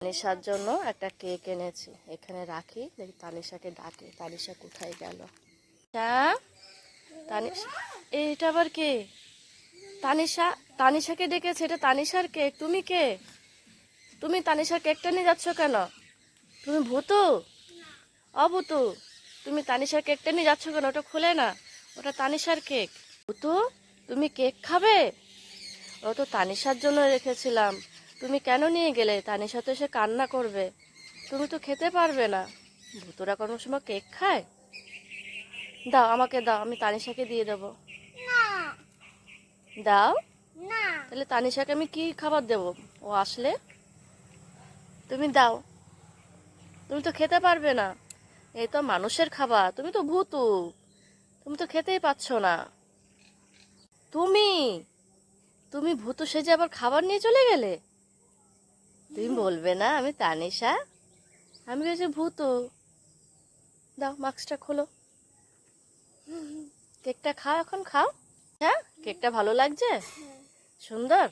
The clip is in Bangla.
তানিশার জন্য একটা কেক এনেছি, এখানে রাখি, দেখি তানিশাকে ডাকে। তানিশা কোথায় গেল? তানিশা, এইটা আবার কে? তানিশা, তানিশাকে ডেকেছে, এটা তানিশার কেক। তুমি কে? তুমি তানিশার কেকটা নিয়ে যাচ্ছ কেন? তুমি ভূতু? অভূতু? তুমি তানিশার কেকটা নিয়ে যাচ্ছ কেন? ওটা খুলে না, ওটা তানিশার কেক। ভূতু, তুমি কেক খাবে? ও তো তানিশার জন্য রেখেছিলাম, তুমি কেন নিয়ে গেলে? তানিশা তো এসে কান্না করবে, তুমি তো খেতে পারবে না। ভূতুরা কোনো সময় কেক খায়? দাও, আমাকে দাও, আমি তানিশাকে দিয়ে দেবো। দাও। তাহলে তানিশাকে আমি কি খাবার দেব ও আসলে? তুমি দাও, তুমি তো খেতে পারবে না। এই তো মানুষের খাবার, তুমি তো ভূতু, তুমি তো খেতেই পাচ্ছ না। তুমি তুমি ভূতু সেজে আবার খাবার নিয়ে চলে গেলে? তুমি বলবে না আমি তানিশা? আমি ভেবেছি ভূতু। দাও, মাস্কটা খোলো, কেকটা খাও, এখন খাও। হ্যাঁ, কেকটা ভালো লাগছে? সুন্দর।